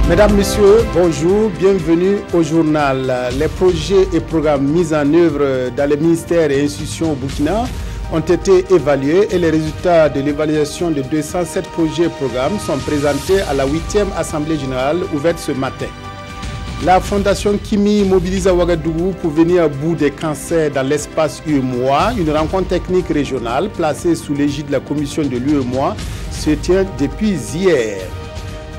Mesdames, Messieurs, bonjour, bienvenue au journal. Les projets et programmes mis en œuvre dans les ministères et institutions au Burkina ont été évalués et les résultats de l'évaluation de 207 projets et programmes sont présentés à la 8e Assemblée générale ouverte ce matin. La Fondation Kimi mobilise à Ouagadougou pour venir à bout des cancers dans l'espace UEMOA. Une rencontre technique régionale placée sous l'égide de la commission de l'UEMOA se tient depuis hier.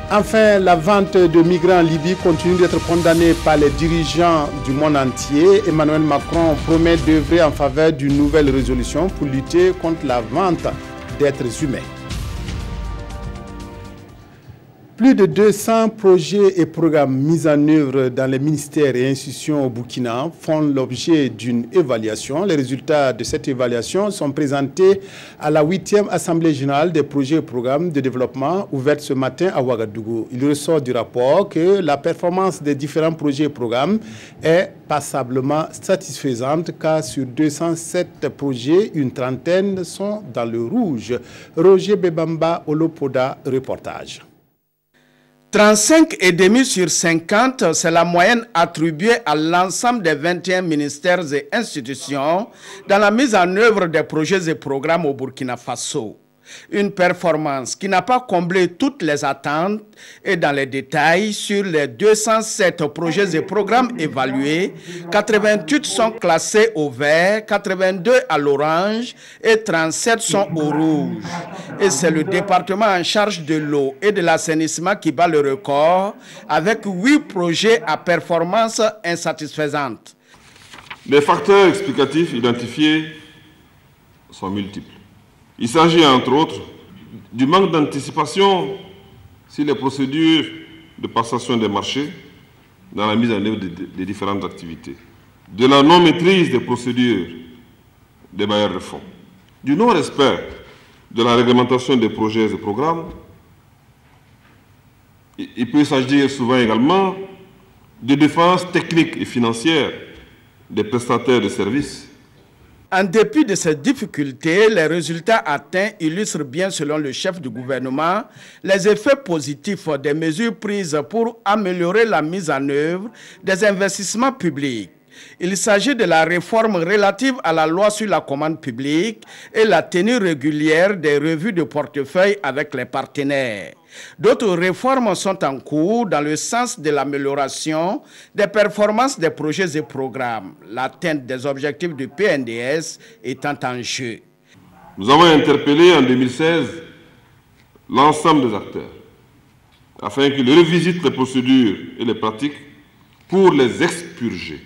Enfin, la vente de migrants en Libye continue d'être condamnée par les dirigeants du monde entier. Emmanuel Macron promet d'œuvrer en faveur d'une nouvelle résolution pour lutter contre la vente d'êtres humains. Plus de 200 projets et programmes mis en œuvre dans les ministères et institutions au Burkina font l'objet d'une évaluation. Les résultats de cette évaluation sont présentés à la 8e Assemblée générale des projets et programmes de développement ouverte ce matin à Ouagadougou. Il ressort du rapport que la performance des différents projets et programmes est passablement satisfaisante car sur 207 projets, une trentaine sont dans le rouge. Roger Bebamba, Olopoda, reportage. 35,5 sur 50, c'est la moyenne attribuée à l'ensemble des 21 ministères et institutions dans la mise en œuvre des projets et programmes au Burkina Faso. Une performance qui n'a pas comblé toutes les attentes et dans les détails, sur les 207 projets et programmes évalués, 88 sont classés au vert, 82 à l'orange et 37 sont au rouge. Et c'est le département en charge de l'eau et de l'assainissement qui bat le record avec 8 projets à performance insatisfaisante. Les facteurs explicatifs identifiés sont multiples. Il s'agit entre autres du manque d'anticipation sur les procédures de passation des marchés dans la mise en œuvre des différentes activités, de la non-maîtrise des procédures des bailleurs de fonds, du non-respect de la réglementation des projets et programmes. Il peut s'agir souvent également de défenses techniques et financières des prestataires de services. En dépit de ces difficultés, les résultats atteints illustrent bien, selon le chef du gouvernement, les effets positifs des mesures prises pour améliorer la mise en œuvre des investissements publics. Il s'agit de la réforme relative à la loi sur la commande publique et la tenue régulière des revues de portefeuille avec les partenaires. D'autres réformes sont en cours dans le sens de l'amélioration des performances des projets et programmes, l'atteinte des objectifs du PNDS étant en jeu. Nous avons interpellé en 2016 l'ensemble des acteurs afin qu'ils revisitent les procédures et les pratiques pour les expurger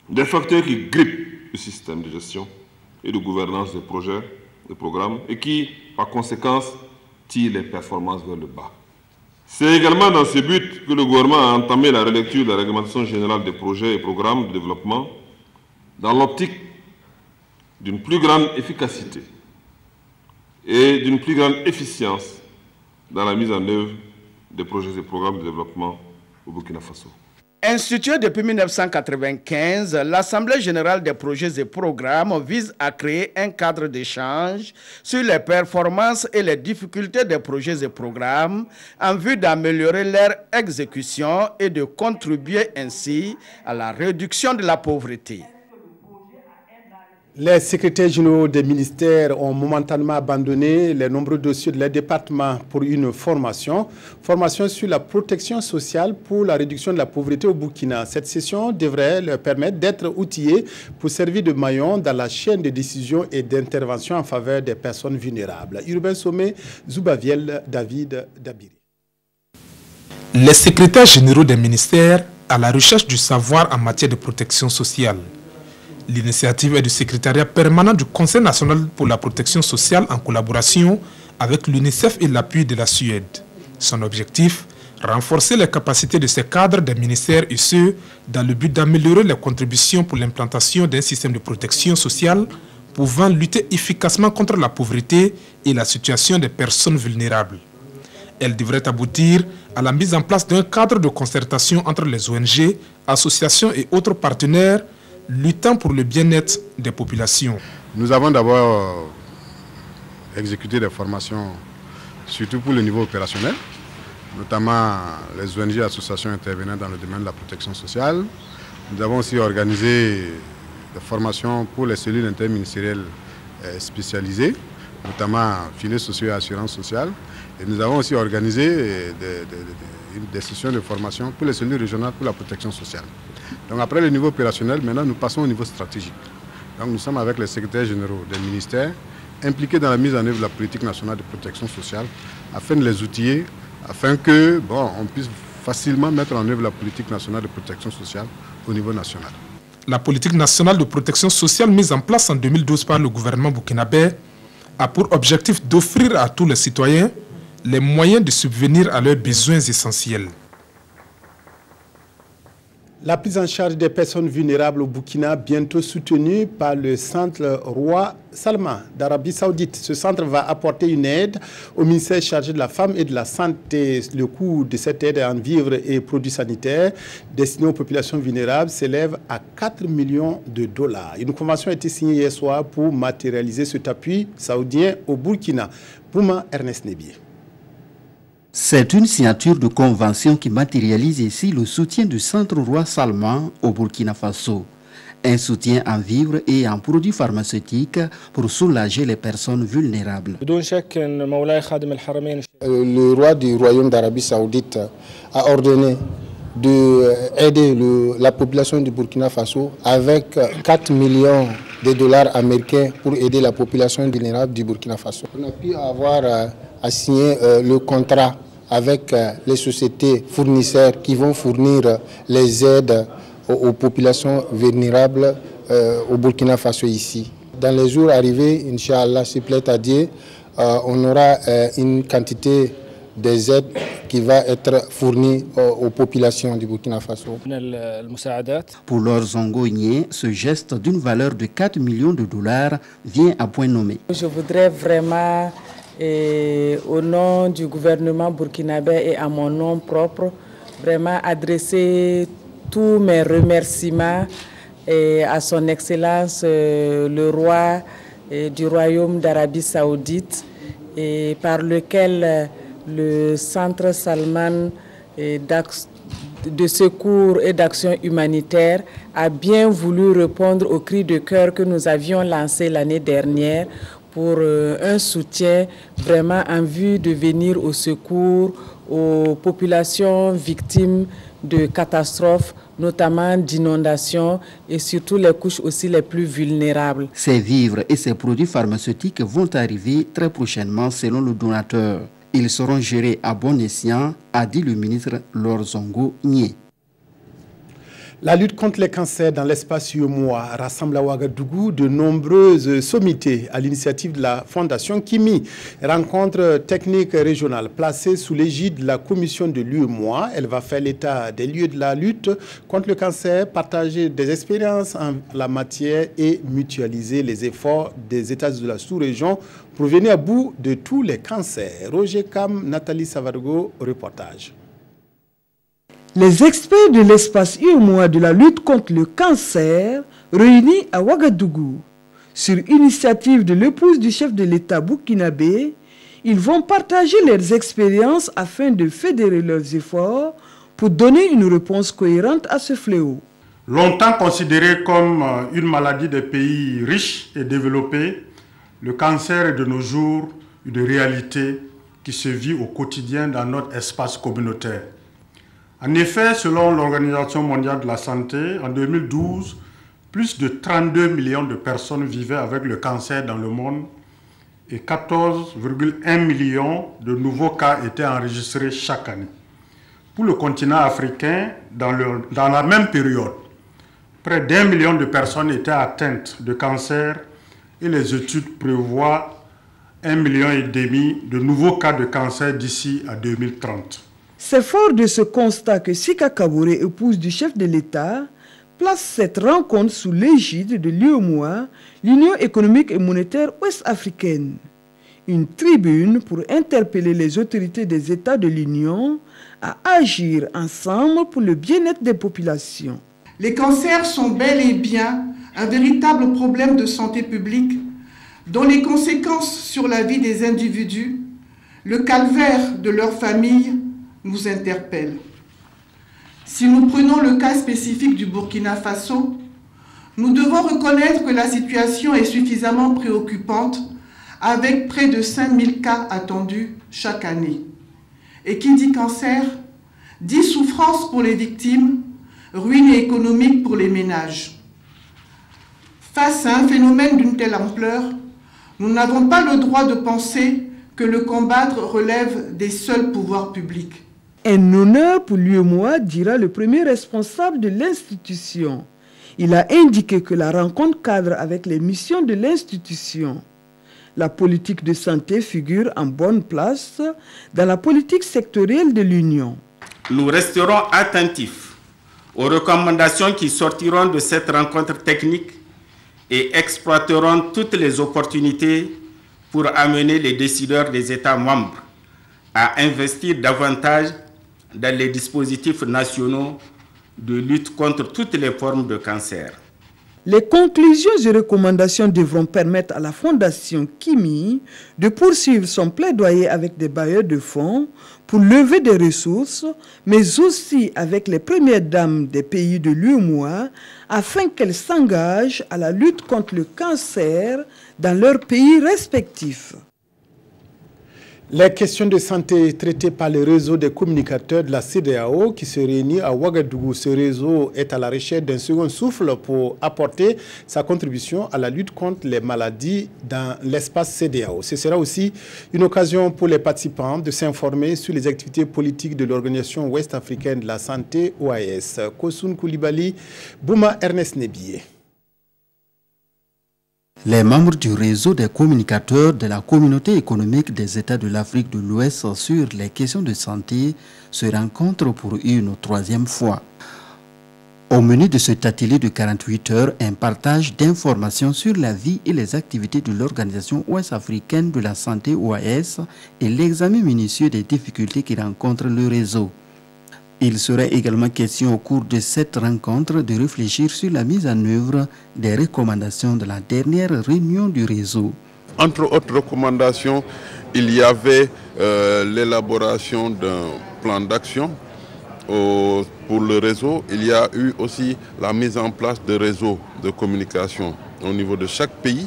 des facteurs qui grippent le système de gestion et de gouvernance des projets, des programmes, et qui, par conséquence, tirent les performances vers le bas. C'est également dans ce but que le gouvernement a entamé la relecture de la réglementation générale des projets et programmes de développement dans l'optique d'une plus grande efficacité et d'une plus grande efficience dans la mise en œuvre des projets et programmes de développement au Burkina Faso. Instituée depuis 1995, l'Assemblée générale des projets et programmes vise à créer un cadre d'échange sur les performances et les difficultés des projets et programmes en vue d'améliorer leur exécution et de contribuer ainsi à la réduction de la pauvreté. Les secrétaires généraux des ministères ont momentanément abandonné les nombreux dossiers de leur département pour une formation sur la protection sociale pour la réduction de la pauvreté au Burkina. Cette session devrait leur permettre d'être outillés pour servir de maillon dans la chaîne de décision et d'intervention en faveur des personnes vulnérables. Urbain Sommet, Zoubaviel, David Dabiri. Les secrétaires généraux des ministères à la recherche du savoir en matière de protection sociale. L'initiative est du secrétariat permanent du Conseil national pour la protection sociale en collaboration avec l'UNICEF et l'appui de la Suède. Son objectif, renforcer les capacités de ces cadres des ministères et ce, dans le but d'améliorer les contributions pour l'implantation d'un système de protection sociale pouvant lutter efficacement contre la pauvreté et la situation des personnes vulnérables. Elle devrait aboutir à la mise en place d'un cadre de concertation entre les ONG, associations et autres partenaires luttant pour le bien-être des populations. Nous avons d'abord exécuté des formations surtout pour le niveau opérationnel, notamment les ONG et associations intervenant dans le domaine de la protection sociale. Nous avons aussi organisé des formations pour les cellules interministérielles spécialisées, notamment filets sociaux et assurance sociale. Et nous avons aussi organisé des sessions de formation pour les cellules régionales pour la protection sociale. Donc après le niveau opérationnel, maintenant nous passons au niveau stratégique. Donc nous sommes avec les secrétaires généraux des ministères impliqués dans la mise en œuvre de la politique nationale de protection sociale afin de les outiller, afin que on puisse facilement mettre en œuvre la politique nationale de protection sociale au niveau national. La politique nationale de protection sociale mise en place en 2012 par le gouvernement burkinabé a pour objectif d'offrir à tous les citoyens les moyens de subvenir à leurs besoins essentiels. La prise en charge des personnes vulnérables au Burkina, bientôt soutenue par le centre Roi Salman d'Arabie Saoudite. Ce centre va apporter une aide au ministère chargé de la Femme et de la Santé. Le coût de cette aide en vivres et produits sanitaires destinés aux populations vulnérables s'élève à 4 millions de dollars. Une convention a été signée hier soir pour matérialiser cet appui saoudien au Burkina. Bouma Ernest Nebier. C'est une signature de convention qui matérialise ici le soutien du Centre Roi Salman au Burkina Faso. Un soutien en vivres et en produits pharmaceutiques pour soulager les personnes vulnérables. Le roi du Royaume d'Arabie Saoudite a ordonné d'aider la population du Burkina Faso avec 4 millions de dollars américains pour aider la population vulnérable du Burkina Faso. On a pu avoir à signer le contrat avec les sociétés fournisseurs qui vont fournir les aides aux populations vulnérables au Burkina Faso ici. Dans les jours arrivés, Inch'Allah, s'il plaît à Dieu, on aura une quantité des aides qui va être fournie aux populations du Burkina Faso. Pour Lor Zongo Nye, ce geste d'une valeur de 4 millions de dollars vient à point nommé. Je voudrais vraiment, au nom du gouvernement burkinabé et à mon nom propre, vraiment adresser tous mes remerciements à son Excellence le roi du Royaume d'Arabie Saoudite, par lequel le Centre Salman de secours et d'action humanitaire a bien voulu répondre au cri de cœur que nous avions lancé l'année dernière pour un soutien vraiment en vue de venir au secours aux populations victimes de catastrophes, notamment d'inondations et surtout les couches aussi les plus vulnérables. Ces vivres et ces produits pharmaceutiques vont arriver très prochainement selon le donateur. Ils seront gérés à bon escient, a dit le ministre Lor Zongo Nye. La lutte contre les cancers dans l'espace UEMOA rassemble à Ouagadougou de nombreuses sommités à l'initiative de la Fondation Kimi. Rencontre technique régionale placée sous l'égide de la commission de l'UEMOA. Elle va faire l'état des lieux de la lutte contre le cancer, partager des expériences en la matière et mutualiser les efforts des États de la sous-région pour venir à bout de tous les cancers. Roger Kam, Nathalie Savargo, reportage. Les experts de l'espace UEMOA de la lutte contre le cancer réunis à Ouagadougou. Sur initiative de l'épouse du chef de l'État burkinabé, ils vont partager leurs expériences afin de fédérer leurs efforts pour donner une réponse cohérente à ce fléau. Longtemps considéré comme une maladie des pays riches et développés, le cancer est de nos jours une réalité qui se vit au quotidien dans notre espace communautaire. En effet, selon l'Organisation mondiale de la santé, en 2012, plus de 32 millions de personnes vivaient avec le cancer dans le monde et 14,1 millions de nouveaux cas étaient enregistrés chaque année. Pour le continent africain, dans la même période, près d'1 million de personnes étaient atteintes de cancer et les études prévoient 1,5 million de nouveaux cas de cancer d'ici à 2030. C'est fort de ce constat que Sika Kaboré, épouse du chef de l'État, place cette rencontre sous l'égide de l'UEMOA, l'Union économique et monétaire ouest-africaine. Une tribune pour interpeller les autorités des États de l'Union à agir ensemble pour le bien-être des populations. Les cancers sont bel et bien un véritable problème de santé publique dont les conséquences sur la vie des individus, le calvaire de leurs familles nous interpelle. Si nous prenons le cas spécifique du Burkina Faso, nous devons reconnaître que la situation est suffisamment préoccupante avec près de 5000 cas attendus chaque année. Et qui dit cancer, dit souffrance pour les victimes, ruine économique pour les ménages. Face à un phénomène d'une telle ampleur, nous n'avons pas le droit de penser que le combattre relève des seuls pouvoirs publics. Un honneur pour l'UEMOA, dira le premier responsable de l'institution. Il a indiqué que la rencontre cadre avec les missions de l'institution. La politique de santé figure en bonne place dans la politique sectorielle de l'Union. Nous resterons attentifs aux recommandations qui sortiront de cette rencontre technique et exploiterons toutes les opportunités pour amener les décideurs des États membres à investir davantage dans les dispositifs nationaux de lutte contre toutes les formes de cancer. Les conclusions et recommandations devront permettre à la Fondation Kimi de poursuivre son plaidoyer avec des bailleurs de fonds pour lever des ressources, mais aussi avec les premières dames des pays de l'UEMOA afin qu'elles s'engagent à la lutte contre le cancer dans leurs pays respectifs. Les questions de santé traitées par le réseau des communicateurs de la CEDEAO qui se réunit à Ouagadougou. Ce réseau est à la recherche d'un second souffle pour apporter sa contribution à la lutte contre les maladies dans l'espace CEDEAO. Ce sera aussi une occasion pour les participants de s'informer sur les activités politiques de l'Organisation ouest-africaine de la santé, OAS. Kosoun Koulibaly, Bouma Ernest Nebié. Les membres du réseau des communicateurs de la communauté économique des États de l'Afrique de l'Ouest sur les questions de santé se rencontrent pour une troisième fois. Au menu de cet atelier de 48 heures, un partage d'informations sur la vie et les activités de l'Organisation ouest-africaine de la santé OAS et l'examen minutieux des difficultés qui rencontre le réseau. Il serait également question au cours de cette rencontre de réfléchir sur la mise en œuvre des recommandations de la dernière réunion du réseau. Entre autres recommandations, il y avait l'élaboration d'un plan d'action pour le réseau. Il y a eu aussi la mise en place de réseaux de communication au niveau de chaque pays.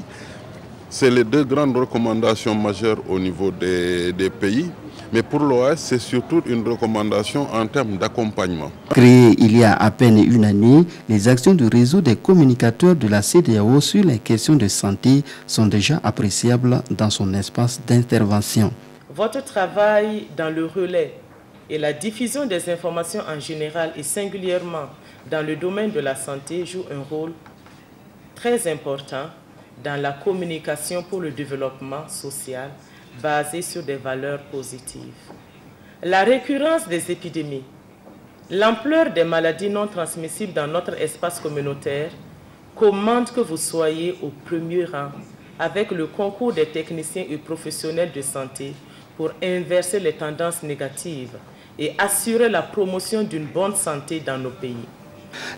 C'est les deux grandes recommandations majeures au niveau des pays. Mais pour l'OAS, c'est surtout une recommandation en termes d'accompagnement. Créé il y a à peine une année, les actions du réseau des communicateurs de la CEDEAO sur les questions de santé sont déjà appréciables dans son espace d'intervention. Votre travail dans le relais et la diffusion des informations en général et singulièrement dans le domaine de la santé joue un rôle très important dans la communication pour le développement social basé sur des valeurs positives. La récurrence des épidémies, l'ampleur des maladies non transmissibles dans notre espace communautaire commande que vous soyez au premier rang avec le concours des techniciens et professionnels de santé pour inverser les tendances négatives et assurer la promotion d'une bonne santé dans nos pays.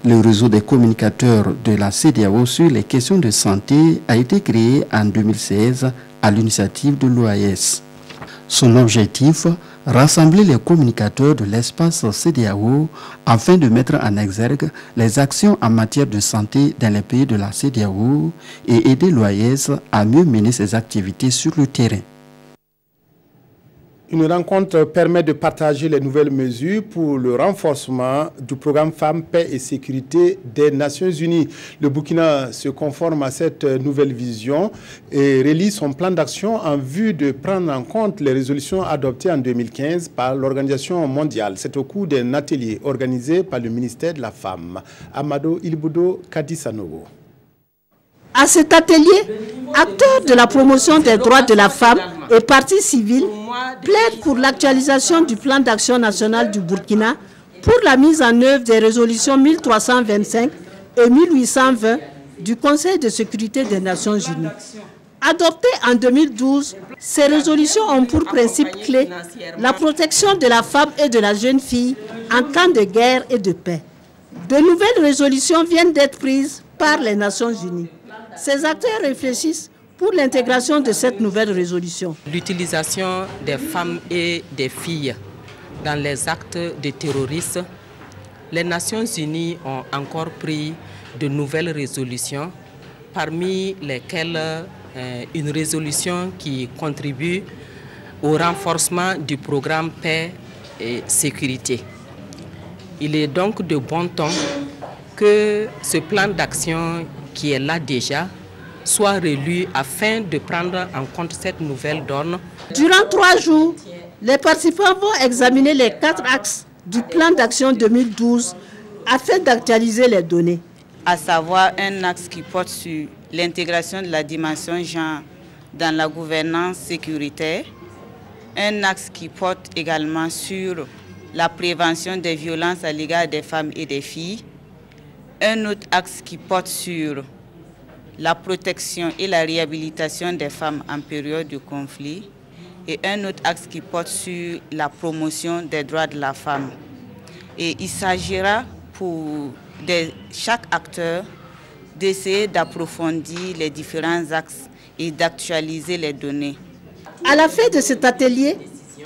Le réseau des communicateurs de la CEDEAO sur les questions de santé a été créé en 2016 à l'initiative de l'OAS. Son objectif, rassembler les communicateurs de l'espace CEDEAO afin de mettre en exergue les actions en matière de santé dans les pays de la CEDEAO et aider l'OAS à mieux mener ses activités sur le terrain. Une rencontre permet de partager les nouvelles mesures pour le renforcement du programme Femmes, Paix et Sécurité des Nations Unies. Le Burkina se conforme à cette nouvelle vision et relie son plan d'action en vue de prendre en compte les résolutions adoptées en 2015 par l'Organisation mondiale. C'est au cours d'un atelier organisé par le ministère de la Femme. Amado Ilboudo Kadisanogo. À cet atelier, acteurs de la promotion des droits de la femme et parties civiles plaident pour l'actualisation du plan d'action national du Burkina pour la mise en œuvre des résolutions 1325 et 1820 du Conseil de sécurité des Nations Unies. Adoptées en 2012, ces résolutions ont pour principe clé la protection de la femme et de la jeune fille en cas de guerre et de paix. De nouvelles résolutions viennent d'être prises par les Nations Unies. Ces acteurs réfléchissent pour l'intégration de cette nouvelle résolution. L'utilisation des femmes et des filles dans les actes de terrorisme, les Nations Unies ont encore pris de nouvelles résolutions, parmi lesquelles une résolution qui contribue au renforcement du programme paix et sécurité. Il est donc de bon ton que ce plan d'action qui est là déjà soit relu afin de prendre en compte cette nouvelle donne. Durant 3 jours, les participants vont examiner les 4 axes du plan d'action 2012 afin d'actualiser les données. À savoir un axe qui porte sur l'intégration de la dimension genre dans la gouvernance sécuritaire, un axe qui porte également sur la prévention des violences à l'égard des femmes et des filles, un autre axe qui porte sur la protection et la réhabilitation des femmes en période de conflit, et un autre axe qui porte sur la promotion des droits de la femme. Et il s'agira pour chaque acteur d'essayer d'approfondir les différents axes et d'actualiser les données. À la fin de cet atelier,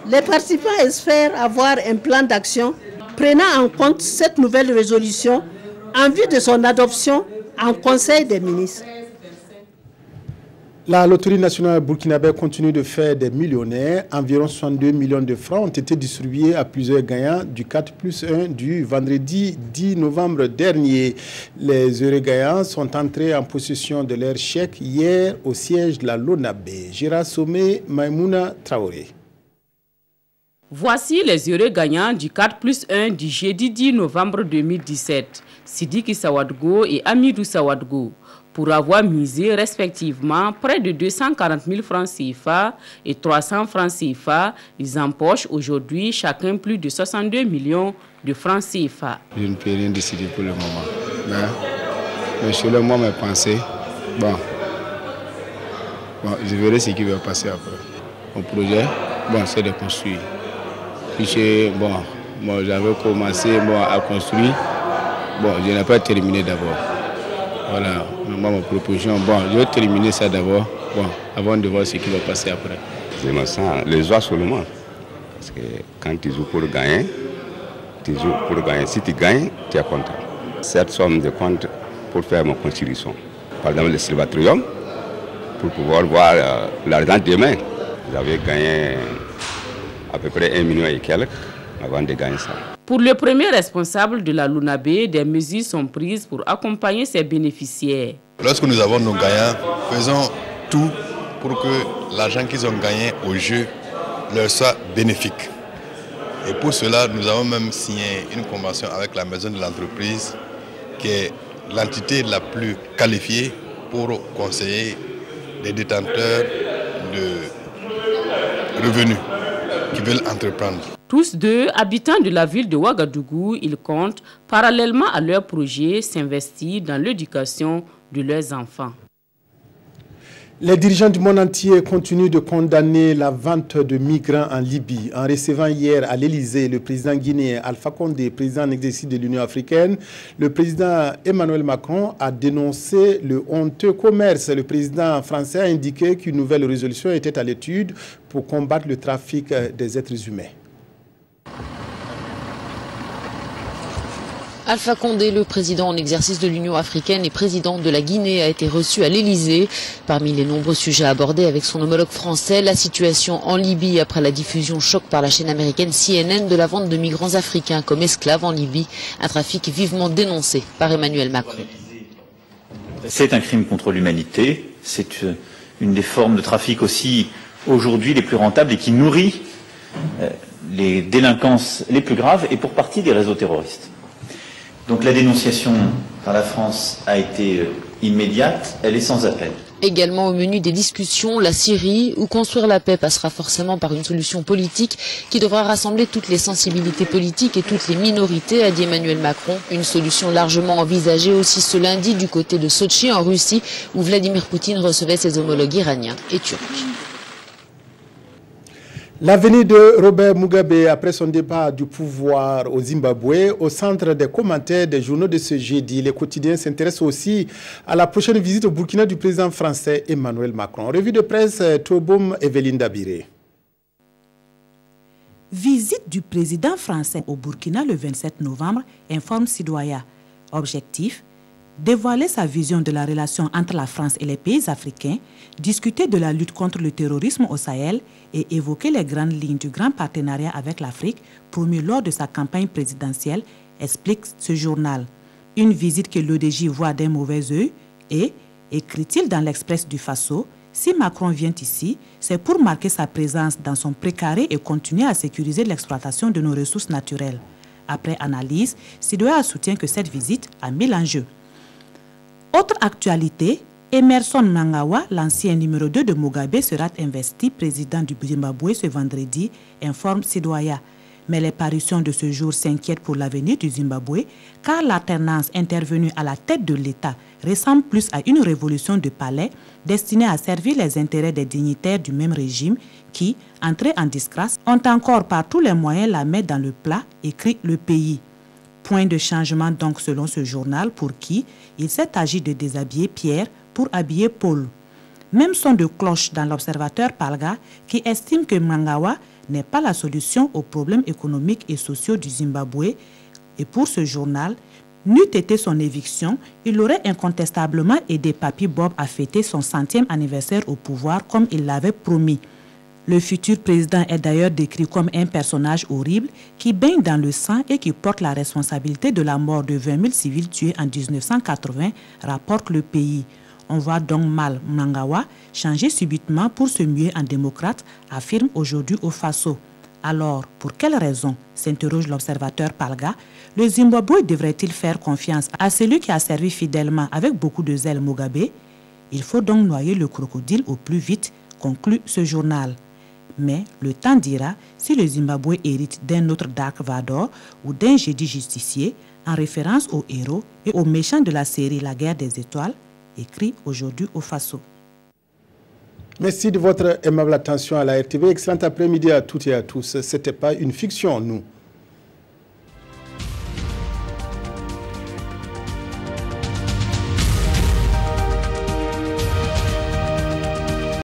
les participants espèrent avoir un plan d'action prenant en compte cette nouvelle résolution en vue de son adoption en Conseil des ministres. La loterie nationale burkinabé continue de faire des millionnaires. Environ 62 millions de francs ont été distribués à plusieurs gagnants du 4+1 du vendredi 10 novembre dernier. Les heureux gagnants sont entrés en possession de leur chèque hier au siège de la LONABé. Gérard Sommet, Maïmouna Traoré. Voici les heureux gagnants du 4+1 du jeudi 10 novembre 2017. Sidiki Sawadgo et Amidou Sawadgo. Pour avoir misé respectivement près de 240 000 francs CFA et 300 francs CFA, ils empochent aujourd'hui chacun plus de 62 millions de francs CFA. Je ne peux rien décider pour le moment. Mais selon moi, mes pensées, bon, je verrai ce qui va passer après. Mon projet, c'est de construire. J'avais commencé à construire, je n'ai pas terminé d'abord. Voilà, ma proposition, je vais terminer ça d'abord, avant de voir ce qui va passer après. Je me sens les joies seulement. Parce que quand tu joues pour gagner, Si tu gagnes, tu es content. Cette somme de compte pour faire ma constitution. Par exemple, le Sylvatrium, pour pouvoir voir l'argent demain. J'avais gagné à peu près 1 million et quelques avant de gagner ça. Pour le premier responsable de la LONABé, des mesures sont prises pour accompagner ses bénéficiaires. Lorsque nous avons nos gagnants, faisons tout pour que l'argent qu'ils ont gagné au jeu leur soit bénéfique. Et pour cela, nous avons même signé une convention avec la maison de l'entreprise, qui est l'entité la plus qualifiée pour conseiller les détenteurs de revenus qui veulent entreprendre. Tous deux, habitants de la ville de Ouagadougou, ils comptent, parallèlement à leur projet, s'investir dans l'éducation de leurs enfants. Les dirigeants du monde entier continuent de condamner la vente de migrants en Libye. En recevant hier à l'Élysée le président guinéen Alpha Condé, président en exercice de l'Union africaine, le président Emmanuel Macron a dénoncé le honteux commerce. Le président français a indiqué qu'une nouvelle résolution était à l'étude pour combattre le trafic des êtres humains. Alpha Condé, le président en exercice de l'Union africaine et président de la Guinée, a été reçu à l'Élysée. Parmi les nombreux sujets abordés avec son homologue français, la situation en Libye après la diffusion choc par la chaîne américaine CNN de la vente de migrants africains comme esclaves en Libye, un trafic vivement dénoncé par Emmanuel Macron. C'est un crime contre l'humanité, c'est une des formes de trafic aussi aujourd'hui les plus rentables et qui nourrit les délinquances les plus graves et pour partie des réseaux terroristes. Donc la dénonciation par la France a été immédiate, elle est sans appel. Également au menu des discussions, la Syrie, où construire la paix passera forcément par une solution politique qui devra rassembler toutes les sensibilités politiques et toutes les minorités, a dit Emmanuel Macron. Une solution largement envisagée aussi ce lundi du côté de Sotchi en Russie, où Vladimir Poutine recevait ses homologues iraniens et turcs. L'avenir de Robert Mugabe après son départ du pouvoir au Zimbabwe, au centre des commentaires des journaux de ce jeudi. Les quotidiens s'intéressent aussi à la prochaine visite au Burkina du président français Emmanuel Macron. Revue de presse, Toboum Evelyne Dabiré. Visite du président français au Burkina le 27 novembre, informe Citoyen. Objectif: dévoiler sa vision de la relation entre la France et les pays africains, discuter de la lutte contre le terrorisme au Sahel et évoquer les grandes lignes du grand partenariat avec l'Afrique promu lors de sa campagne présidentielle, explique ce journal. Une visite que l'ODJ voit d'un mauvais œil et, écrit-il dans l'Express du Faso, si Macron vient ici, c'est pour marquer sa présence dans son précaré et continuer à sécuriser l'exploitation de nos ressources naturelles. Après analyse, Sidoya soutient que cette visite a 1000 enjeux. Autre actualité, Emerson Mnangagwa, l'ancien numéro 2 de Mugabe, sera investi président du Zimbabwe ce vendredi, informe Sidoya. Mais les parutions de ce jour s'inquiètent pour l'avenir du Zimbabwe, car l'alternance intervenue à la tête de l'État ressemble plus à une révolution de palais destinée à servir les intérêts des dignitaires du même régime qui, entrés en disgrâce, ont encore par tous les moyens la main dans le plat, écrit Le Pays. Point de changement donc selon ce journal pour qui il s'est agi de déshabiller Pierre pour habiller Paul. Même son de cloche dans l'observateur Palga qui estime que Mnangagwa n'est pas la solution aux problèmes économiques et sociaux du Zimbabwe. Et pour ce journal, n'eût été son éviction, il aurait incontestablement aidé Papy Bob à fêter son 100e anniversaire au pouvoir comme il l'avait promis. Le futur président est d'ailleurs décrit comme un personnage horrible qui baigne dans le sang et qui porte la responsabilité de la mort de 20 000 civils tués en 1980, rapporte Le Pays. On voit donc mal Mnangagwa changer subitement pour se muer en démocrate, affirme aujourd'hui au Faso. Alors, pour quelles raisons, s'interroge l'observateur Palga, le Zimbabwe devrait-il faire confiance à celui qui a servi fidèlement avec beaucoup de zèle Mugabe? Il faut donc noyer le crocodile au plus vite, conclut ce journal. Mais le temps dira si le Zimbabwe hérite d'un autre Dark Vador ou d'un Jedi justicier, en référence aux héros et aux méchants de la série La Guerre des Étoiles, écrit aujourd'hui au Faso. Merci de votre aimable attention à la RTV. Excellent après-midi à toutes et à tous. Ce n'était pas une fiction, nous.